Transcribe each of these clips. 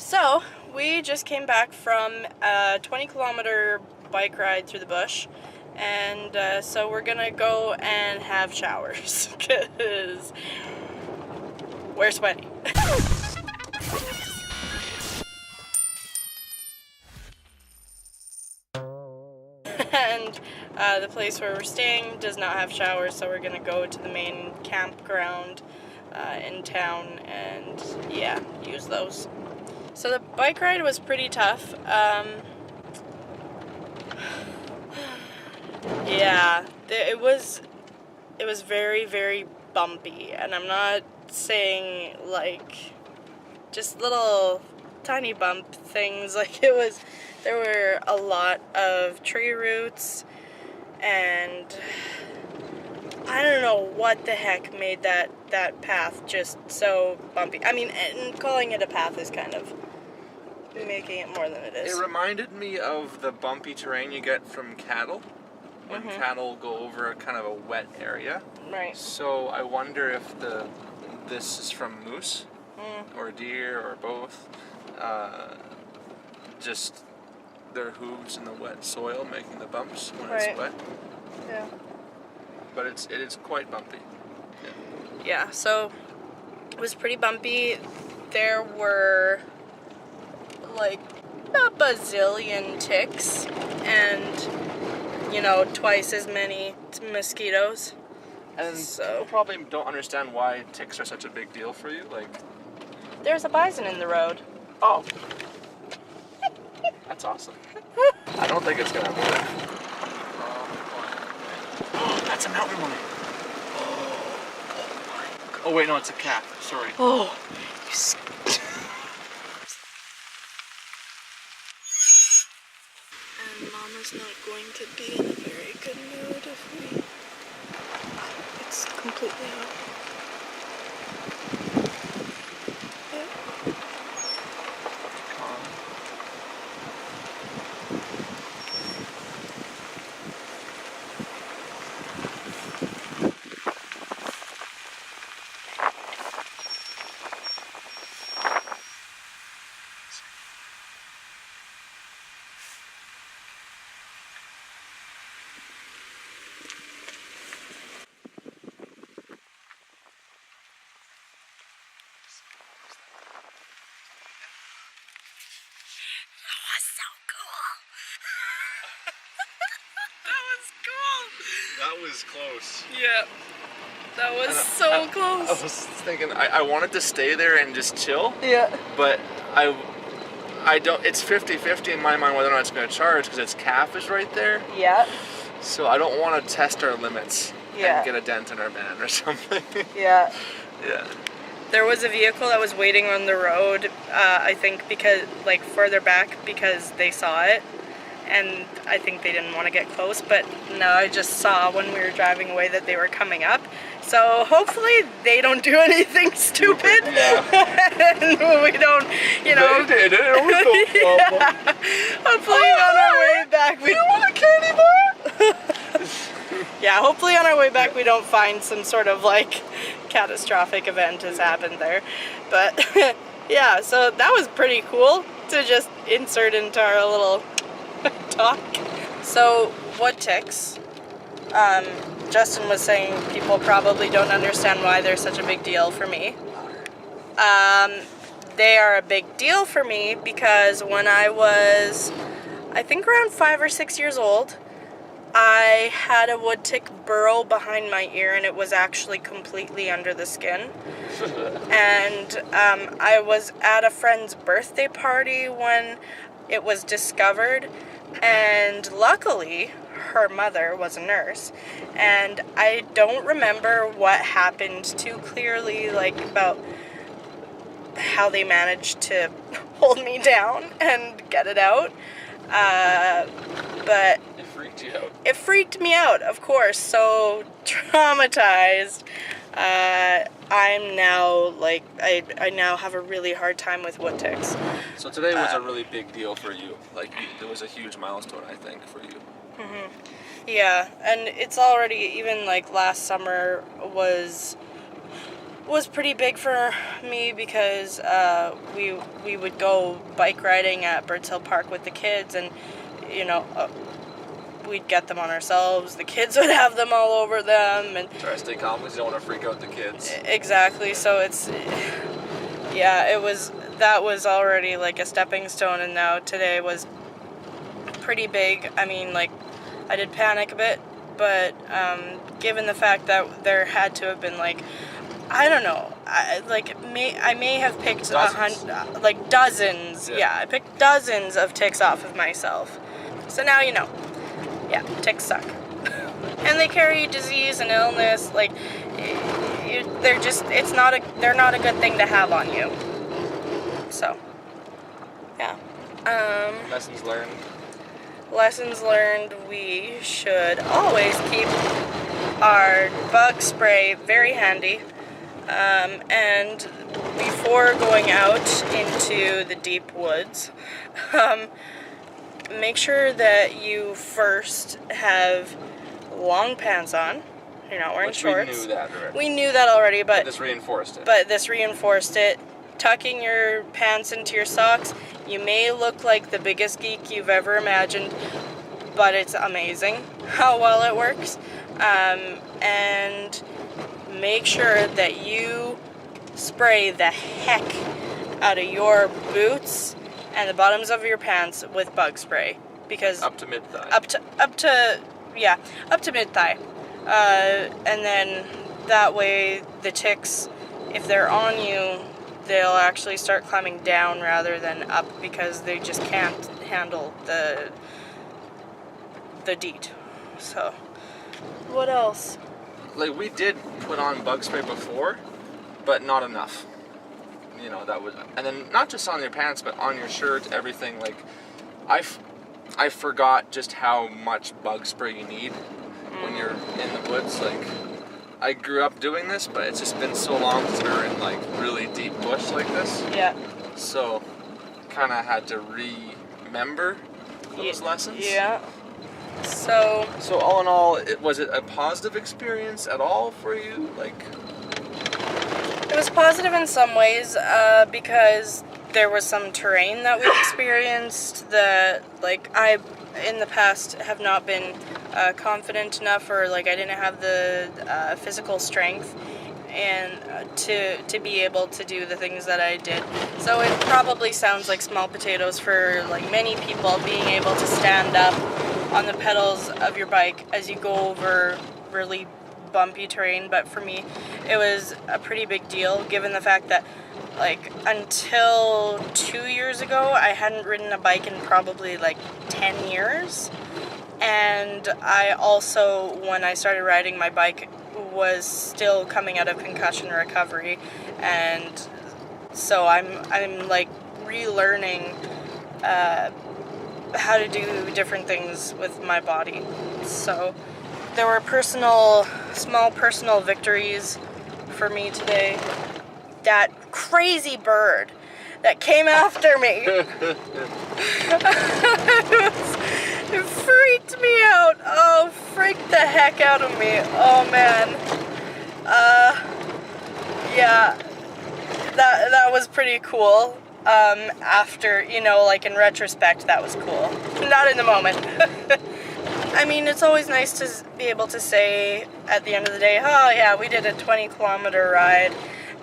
So, we just came back from a 20-kilometer bike ride through the bush, and so we're gonna go and have showers, because we're sweaty. And the place where we're staying does not have showers, so we're gonna go to the main campground in town and, yeah, use those. So the bike ride was pretty tough. Yeah, it was very, very bumpy, and I'm not saying like just little tiny bump things. Like there were a lot of tree roots, and I don't know what the heck made that path just so bumpy. I mean, and calling it a path is kind of making it more than it is. It reminded me of the bumpy terrain you get from cattle when cattle go over a kind of a wet area. Right. So I wonder if this is from moose or deer or both. Just their hooves in the wet soil making the bumps when it's wet. Yeah. But it is quite bumpy. Yeah, so it was pretty bumpy. There were like a bazillion ticks and, you know, twice as many mosquitoes. And people probably don't understand why ticks are such a big deal for you. Like, there's a bison in the road. Oh. That's awesome. I don't think it's gonna work. That's a mountain lion. Oh wait, no, it's a cat. Sorry. Oh, and Mama's not going to be in a very good mood if it's completely out. That was close. Yeah, that was so close. I was thinking I wanted to stay there and just chill. Yeah. But I don't. It's 50-50 in my mind whether or not it's going to charge because its calf is right there. Yeah. So I don't want to test our limits and get a dent in our van or something. Yeah. Yeah. There was a vehicle that was waiting on the road, I think because, like, further back because they saw it. And I think they didn't want to get close, but no, I just saw when we were driving away that they were coming up. So hopefully they don't do anything stupid. Yeah. And we don't, you know. They did it. It was no problem. Yeah. Hopefully on our way back we. You want a candy bar? Yeah, hopefully on our way back we don't find some sort of like catastrophic event has happened there. But yeah, so that was pretty cool to just insert into our little talk. So wood ticks, Justin was saying people probably don't understand why they're such a big deal for me. They are a big deal for me because when I was, I think around 5 or 6 years old, I had a wood tick burrow behind my ear, and it was actually completely under the skin. And I was at a friend's birthday party when it was discovered, and luckily her mother was a nurse, and I don't remember what happened too clearly, like about how they managed to hold me down and get it out, but It freaked you out. It freaked me out, of course, so traumatized. I'm now, like, I now have a really hard time with wood ticks. So today was a really big deal for you. Like, it was a huge milestone, I think, for you. Mm-hmm. Yeah, and it's already, even, like, last summer was was pretty big for me because we would go bike riding at Birds Hill Park with the kids, and we'd get them on ourselves. The kids would have them all over them, and try to stay calm because you don't want to freak out the kids. Exactly. So that was already like a stepping stone, and now today was pretty big. I mean, like, I did panic a bit, but given the fact that there had to have been, like, I don't know, I may have picked dozens. Yeah, I picked dozens of ticks off of myself. So now you know. Yeah, ticks suck. And they carry disease and illness. Like, they're not a good thing to have on you. So, yeah. Lessons learned, we should always keep our bug spray very handy. And before going out into the deep woods, make sure that you first have long pants on. You're not wearing shorts. We knew that already, but this reinforced it. Tucking your pants into your socks. You may look like the biggest geek you've ever imagined, but it's amazing how well it works. And make sure that you spray the heck out of your boots and the bottoms of your pants with bug spray, because up to mid-thigh. Up to mid-thigh. And then that way the ticks, if they're on you, they'll actually start climbing down rather than up, because they just can't handle the DEET. So, what else? Like, we did put on bug spray before, but not enough. That was, and then not just on your pants, but on your shirt, everything. Like, I forgot just how much bug spray you need when you're in the woods. Like, I grew up doing this, but it's just been so long since we were in, like, really deep bush like this. Yeah. So, kind of had to remember those lessons. Yeah. So all in all, was it a positive experience at all for you? Like, it was positive in some ways, because there was some terrain that we experienced that, like, I in the past have not been confident enough, or like I didn't have the physical strength and to be able to do the things that I did. So it probably sounds like small potatoes for like many people, being able to stand up on the pedals of your bike as you go over really bumpy terrain, but for me it was a pretty big deal, given the fact that, like, until 2 years ago I hadn't ridden a bike in probably like 10 years, and I also, when I started riding my bike, was still coming out of concussion recovery, and so I'm like relearning how to do different things with my body. So there were small personal victories for me today. That crazy bird that came after me. It freaked me out. Oh, freaked the heck out of me. Oh man. Yeah. That was pretty cool. After, like in retrospect, that was cool. Not in the moment. I mean, it's always nice to be able to say at the end of the day, oh yeah, we did a 20-kilometer ride,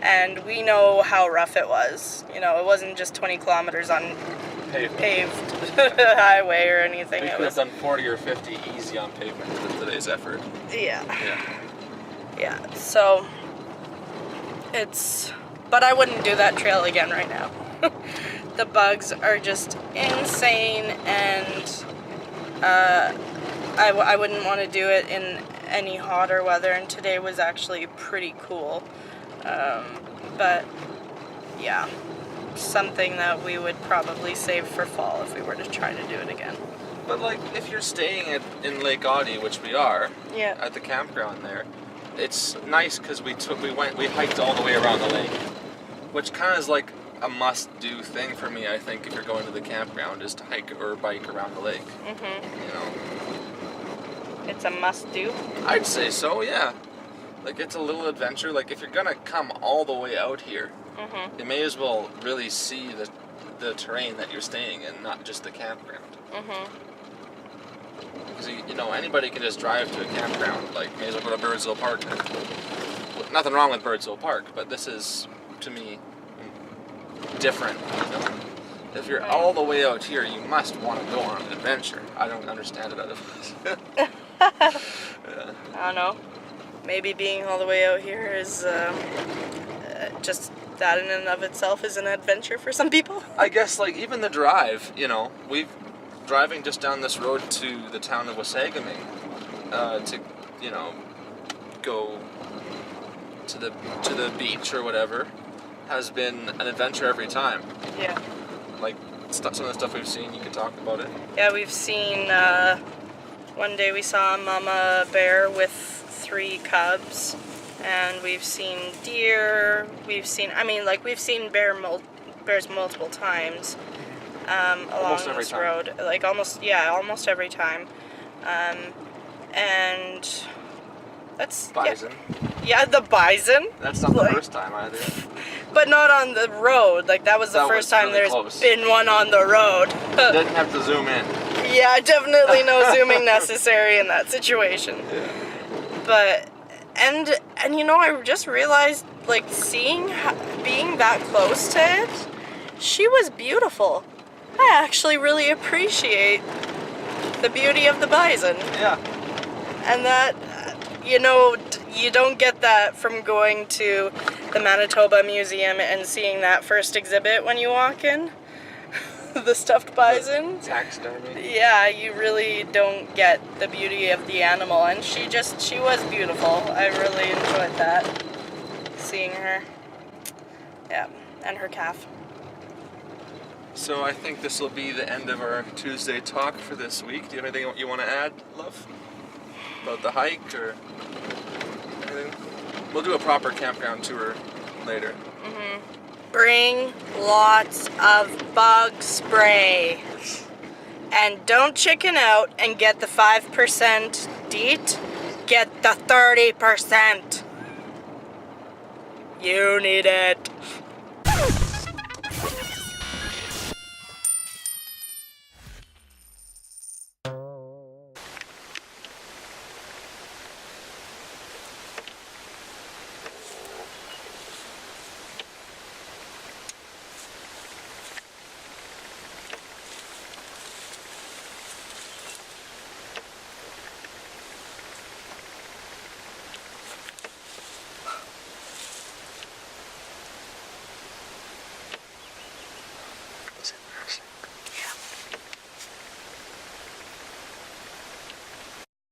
and we know how rough it was. It wasn't just 20 kilometers on paved highway or anything. We could have done 40 or 50 easy on pavement with today's effort. Yeah, so but I wouldn't do that trail again right now. The bugs are just insane, and I wouldn't want to do it in any hotter weather, and today was actually pretty cool. But yeah, something that we would probably save for fall if we were to try to do it again. But like, if you're staying in Lake Audy, which we are, yeah, at the campground there, it's nice because we hiked all the way around the lake, which kind of is like a must-do thing for me. I think if you're going to the campground, is to hike or bike around the lake. It's a must-do. I'd say so, yeah. Like, it's a little adventure. Like, if you're gonna come all the way out here, Mhm. you may as well really see the terrain that you're staying in, not just the campground. Mhm. Because, you know, anybody can just drive to a campground. Like, may as well go to Birdsville Park. Nothing wrong with Birdsville Park, but this is, to me, different. You know? If you're all the way out here, you must want to go on an adventure. I don't understand it otherwise. Yeah. I don't know. Maybe being all the way out here is just that in and of itself is an adventure for some people. I guess, like, even the drive, you know, driving just down this road to the town of Wasagaming, to, you know, go to the beach or whatever, has been an adventure every time. Yeah. Like, some of the stuff we've seen, you can talk about it. Yeah, we've seen, one day we saw a mama bear with 3 cubs, and we've seen deer, we've seen bears multiple times, along every this time. road. Like, almost every time. And that's... Bison. Yeah, the bison. That's not the Like- first time either. But not on the road. Like, that was the That first was time really there's close. been one on the road. Didn't have to zoom in. Yeah, definitely no zooming necessary in that situation. Yeah. But, and you know, I just realized, like, being that close to it, she was beautiful. I actually really appreciate the beauty of the bison. Yeah. And that, you know, you don't get that from going to the Manitoba Museum and seeing that first exhibit when you walk in. The stuffed bison. Taxidermy. Yeah, you really don't get the beauty of the animal, and she was beautiful. I really enjoyed that, seeing her. Yeah, and her calf. So I think this will be the end of our Tuesday talk for this week. Do you have anything you want to add, love? About the hike or anything? We'll do a proper campground tour later. Bring lots of bug spray. And don't chicken out and get the 5% DEET. Get the 30%. You need it.